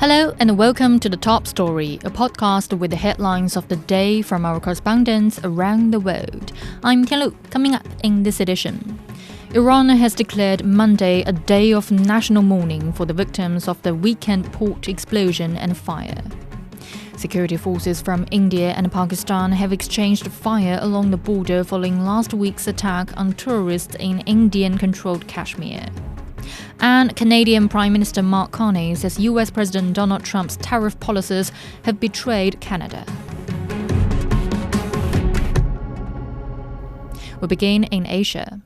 Hello and welcome to The Top Story, a podcast with the headlines of the day from our correspondents around the world. I'm Tianlu. Coming up in this edition. Iran has declared Monday a day of national mourning for the victims of the weekend port explosion and fire. Security forces from India and Pakistan have exchanged fire along the border following last week's attack on tourists in Indian-controlled Kashmir. And Canadian Prime Minister Mark Carney says US President Donald Trump's tariff policies have betrayed Canada. We begin in Asia.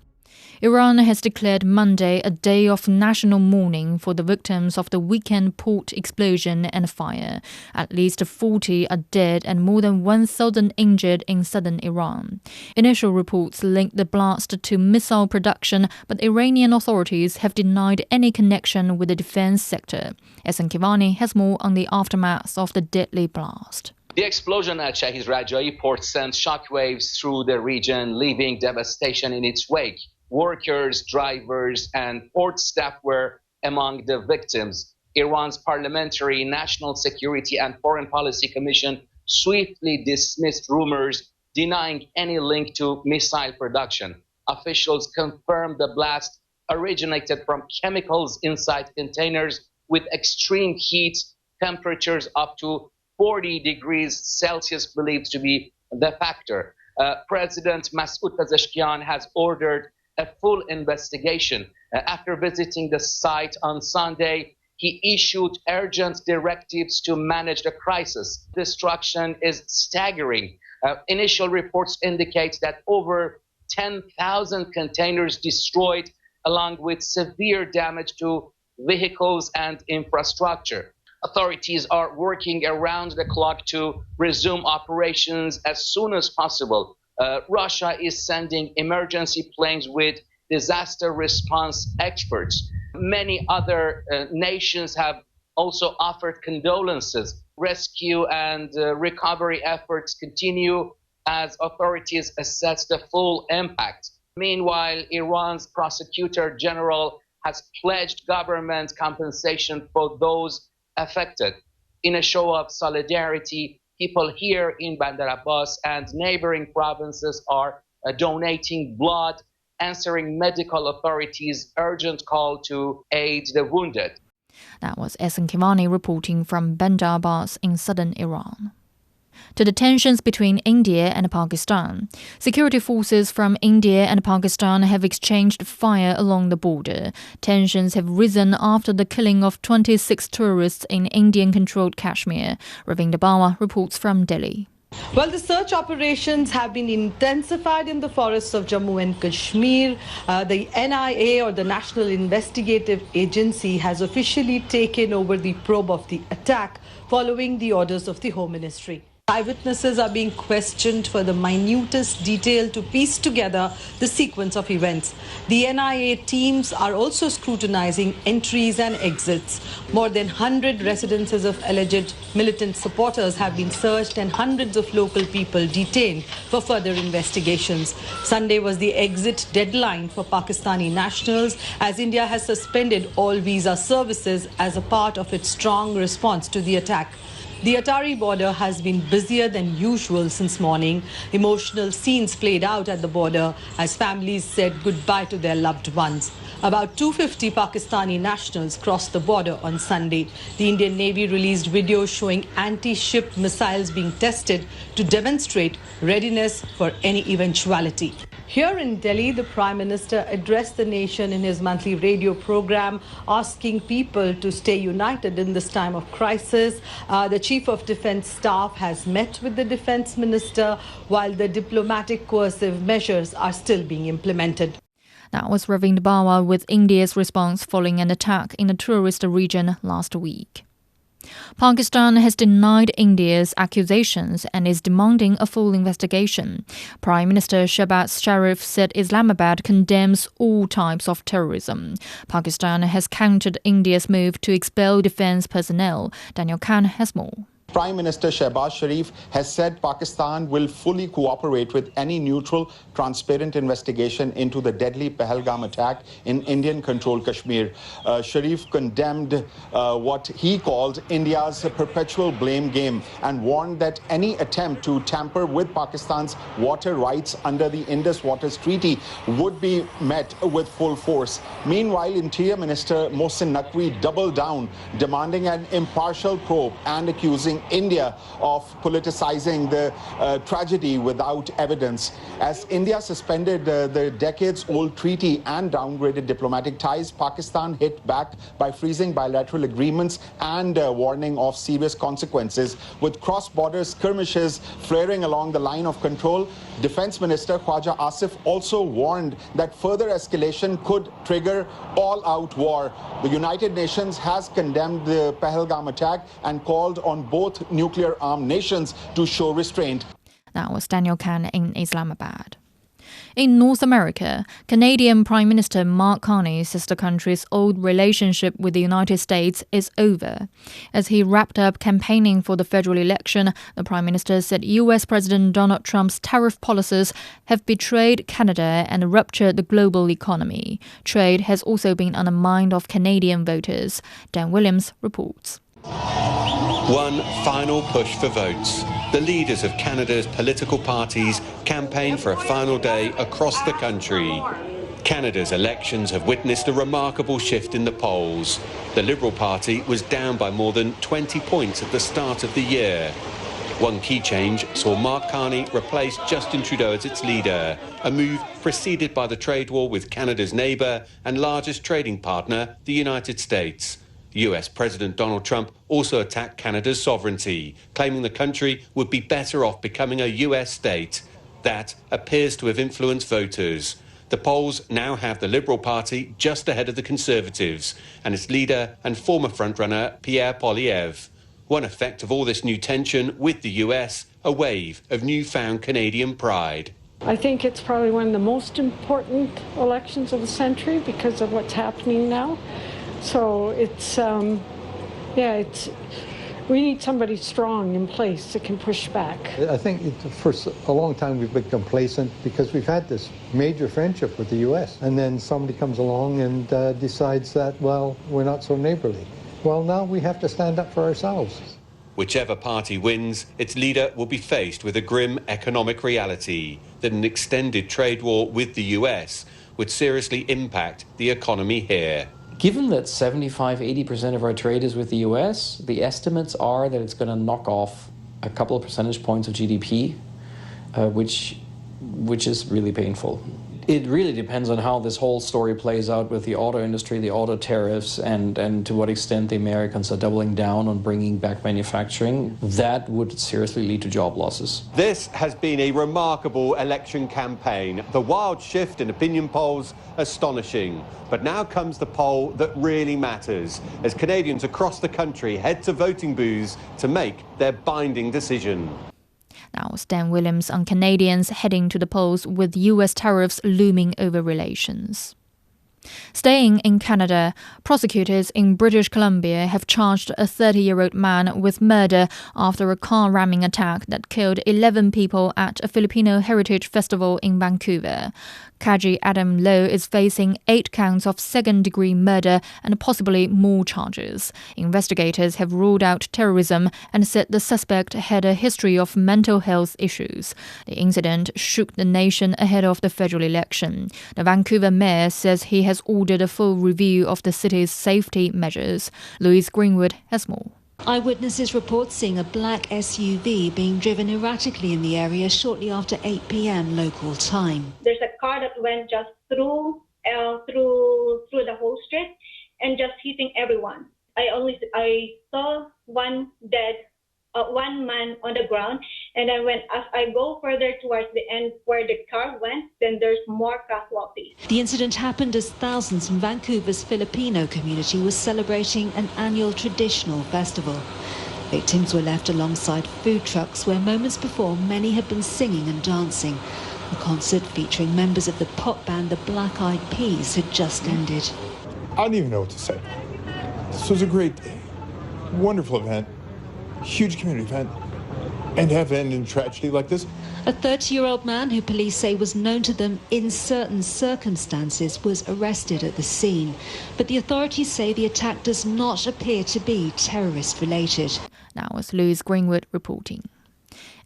Iran has declared Monday a day of national mourning for the victims of the weekend port explosion and fire. At least 40 are dead and more than 1,000 injured in southern Iran. Initial reports link the blast to missile production, but Iranian authorities have denied any connection with the defense sector. Ehsan Kivani has more on the aftermath of the deadly blast. The explosion at Shahid Raja'i port sent shockwaves through the region, leaving devastation in its wake. Workers, drivers, and port staff were among the victims. Iran's Parliamentary, National Security and Foreign Policy Commission swiftly dismissed rumors denying any link to missile production. Officials confirmed the blast originated from chemicals inside containers with extreme heat, temperatures up to 40 degrees Celsius believed to be the factor. President Masoud Pezeshkian has ordered a full investigation. After visiting the site on Sunday, he issued urgent directives to manage the crisis. Destruction is staggering. Initial reports indicate that over 10,000 containers destroyed, along with severe damage to vehicles and infrastructure. Authorities are working around the clock to resume operations as soon as possible. Russia is sending emergency planes with disaster response experts. Many other nations have also offered condolences. Rescue and recovery efforts continue as authorities assess the full impact. Meanwhile, Iran's prosecutor general has pledged government compensation for those affected. In a show of solidarity, people here in Bandar Abbas and neighboring provinces are donating blood, answering medical authorities' urgent call to aid the wounded. That was Ehsan Kivani reporting from Bandar Abbas in southern Iran. To the tensions between India and Pakistan. Security forces from India and Pakistan have exchanged fire along the border. Tensions have risen after the killing of 26 tourists in Indian-controlled Kashmir. Ravinder Bawa reports from Delhi. Well, the search operations have been intensified in the forests of Jammu and Kashmir. The NIA, or the National Investigative Agency, has officially taken over the probe of the attack following the orders of the Home Ministry. Eyewitnesses are being questioned for the minutest detail to piece together the sequence of events. The NIA teams are also scrutinizing entries and exits. More than 100 residences of alleged militant supporters have been searched and hundreds of local people detained for further investigations. Sunday was the exit deadline for Pakistani nationals, as India has suspended all visa services as a part of its strong response to the attack. The Atari border has been busier than usual since morning. Emotional scenes played out at the border as families said goodbye to their loved ones. About 250 Pakistani nationals crossed the border on Sunday. The Indian Navy released videos showing anti-ship missiles being tested to demonstrate readiness for any eventuality. Here in Delhi, the Prime Minister addressed the nation in his monthly radio program, asking people to stay united in this time of crisis. The Chief of Defence Staff has met with the Defence Minister, while the diplomatic coercive measures are still being implemented. That was Ravinder Bawa with India's response following an attack in a tourist region last week. Pakistan has denied India's accusations and is demanding a full investigation. Prime Minister Shehbaz Sharif said Islamabad condemns all types of terrorism. Pakistan has countered India's move to expel defense personnel. Daniel Khan has more. Prime Minister Shehbaz Sharif has said Pakistan will fully cooperate with any neutral, transparent investigation into the deadly Pahalgam attack in Indian-controlled Kashmir. Sharif condemned what he called India's perpetual blame game and warned that any attempt to tamper with Pakistan's water rights under the Indus Waters Treaty would be met with full force. Meanwhile, Interior Minister Mohsin Naqvi doubled down, demanding an impartial probe and accusing India of politicizing the tragedy without evidence. As India suspended the decades-old treaty and downgraded diplomatic ties, Pakistan hit back by freezing bilateral agreements and warning of serious consequences. With cross-border skirmishes flaring along the line of control, Defense Minister Khwaja Asif also warned that further escalation could trigger all-out war. The United Nations has condemned the Pahalgam attack and called on both nuclear-armed nations to show restraint. That was Daniel Khan in Islamabad. In North America, Canadian Prime Minister Mark Carney says the country's old relationship with the United States is over. As he wrapped up campaigning for the federal election, the Prime Minister said US President Donald Trump's tariff policies have betrayed Canada and ruptured the global economy. Trade has also been on the mind of Canadian voters. Dan Williams reports. One final push for votes. The leaders of Canada's political parties campaign for a final day across the country. Canada's elections have witnessed a remarkable shift in the polls. The Liberal Party was down by more than 20 points at the start of the year. One key change saw Mark Carney replace Justin Trudeau as its leader, a move preceded by the trade war with Canada's neighbour and largest trading partner, the United States. US President Donald Trump also attacked Canada's sovereignty, claiming the country would be better off becoming a US state. That appears to have influenced voters. The polls now have the Liberal Party just ahead of the Conservatives and its leader and former frontrunner Pierre Poilievre. One effect of all this new tension with the US, a wave of newfound Canadian pride. I think it's probably one of the most important elections of the century because of what's happening now. So we need somebody strong in place that can push back. I think for a long time we've been complacent because we've had this major friendship with the U.S. And then somebody comes along and decides that, well, we're not so neighborly. Well, now we have to stand up for ourselves. Whichever party wins, its leader will be faced with a grim economic reality that an extended trade war with the U.S. would seriously impact the economy here. Given that 75–80% of our trade is with the US, the estimates are that it's going to knock off a couple of percentage points of GDP, which is really painful. It really depends on how this whole story plays out with the auto industry, the auto tariffs, and to what extent the Americans are doubling down on bringing back manufacturing. That would seriously lead to job losses. This has been a remarkable election campaign. The wild shift in opinion polls, astonishing. But now comes the poll that really matters, as Canadians across the country head to voting booths to make their binding decision. That was Dan Williams on Canadians heading to the polls with US tariffs looming over relations. Staying in Canada, prosecutors in British Columbia have charged a 30-year-old man with murder after a car ramming attack that killed 11 people at a Filipino heritage festival in Vancouver. Kaji Adam Low is facing 8 counts of second-degree murder and possibly more charges. Investigators have ruled out terrorism and said the suspect had a history of mental health issues. The incident shook the nation ahead of the federal election. The Vancouver mayor says he has ordered a full review of the city's safety measures. Louise Greenwood has more. Eyewitnesses report seeing a black SUV being driven erratically in the area shortly after 8 p.m. local time. There's a car that went just through the whole street and just hitting everyone. I saw one man on the ground, and then as I go further towards the end where the car went, then there's more casualties. The incident happened as thousands from Vancouver's Filipino community were celebrating an annual traditional festival. Victims were left alongside food trucks where moments before many had been singing and dancing. A concert featuring members of the pop band The Black Eyed Peas had just ended. I don't even know what to say. This was a great day, wonderful event. huge community event, and have ended in tragedy like this. A 30-year-old man who police say was known to them in certain circumstances was arrested at the scene. But the authorities say the attack does not appear to be terrorist-related. Now was Louise Greenwood reporting.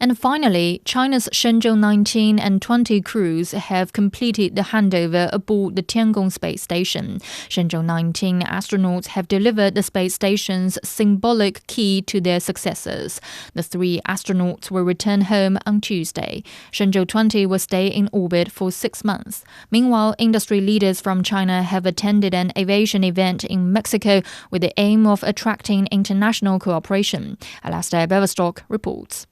And finally, China's Shenzhou 19 and 20 crews have completed the handover aboard the Tiangong space station. Shenzhou 19 astronauts have delivered the space station's symbolic key to their successors. The 3 astronauts will return home on Tuesday. Shenzhou 20 will stay in orbit for 6 months. Meanwhile, industry leaders from China have attended an aviation event in Mexico with the aim of attracting international cooperation. Alastair Beverstock reports.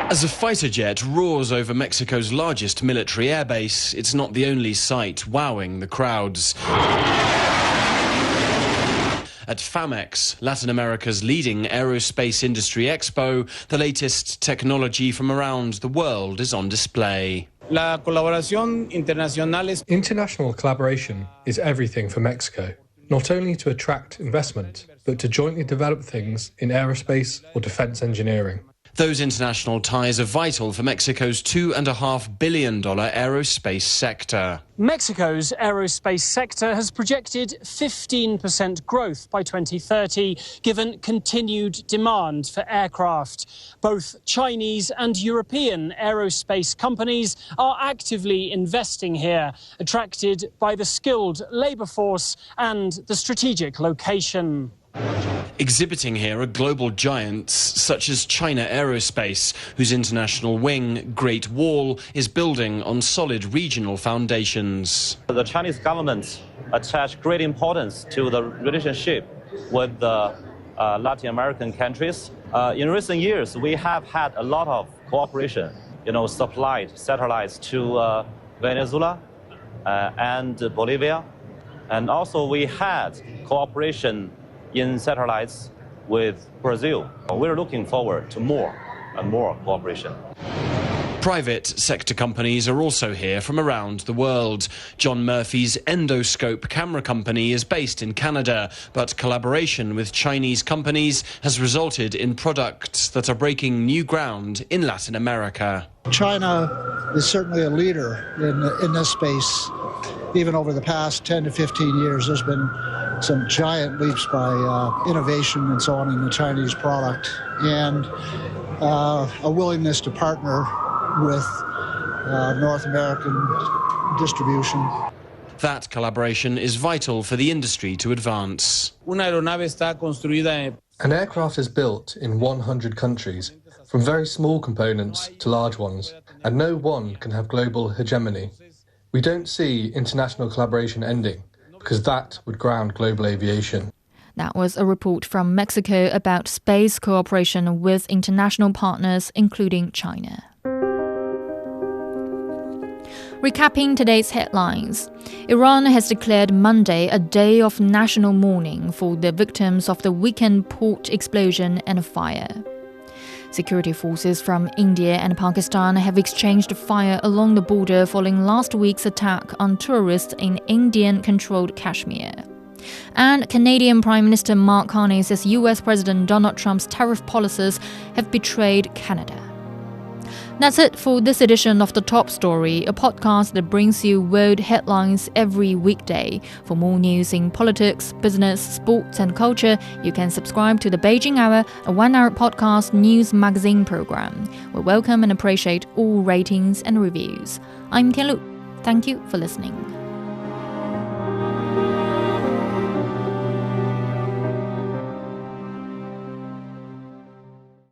As a fighter jet roars over Mexico's largest military airbase, it's not the only sight wowing the crowds. At FAMEX, Latin America's leading aerospace industry expo, the latest technology from around the world is on display. International collaboration is everything for Mexico, not only to attract investment, but to jointly develop things in aerospace or defense engineering. Those international ties are vital for Mexico's $2.5 billion aerospace sector. Mexico's aerospace sector has projected 15% growth by 2030, given continued demand for aircraft. Both Chinese and European aerospace companies are actively investing here, attracted by the skilled labour force and the strategic location. Exhibiting here are global giants such as China Aerospace, whose international wing, Great Wall, is building on solid regional foundations. The Chinese government attached great importance to the relationship with the Latin American countries. In recent years, we have had a lot of cooperation, supplied satellites to Venezuela and Bolivia. And also we had cooperation in satellites with Brazil. We're looking forward to more and more cooperation. Private sector companies are also here from around the world. John Murphy's Endoscope camera company is based in Canada, but collaboration with Chinese companies has resulted in products that are breaking new ground in Latin America. China is certainly a leader in this space. Even over the past 10 to 15 years, there's been some giant leaps by innovation and so on in the Chinese product, and a willingness to partner with North American distribution. That collaboration is vital for the industry to advance. An aircraft is built in 100 countries, from very small components to large ones, and no one can have global hegemony. We don't see international collaboration ending, because that would ground global aviation. That was a report from Mexico about space cooperation with international partners, including China. Recapping today's headlines, Iran has declared Monday a day of national mourning for the victims of the weekend port explosion and fire. Security forces from India and Pakistan have exchanged fire along the border following last week's attack on tourists in Indian-controlled Kashmir. And Canadian Prime Minister Mark Carney says US President Donald Trump's tariff policies have betrayed Canada. That's it for this edition of The Top Story, a podcast that brings you world headlines every weekday. For more news in politics, business, sports and culture, you can subscribe to The Beijing Hour, a one-hour podcast news magazine program. We welcome and appreciate all ratings and reviews. I'm Tianlu. Thank you for listening.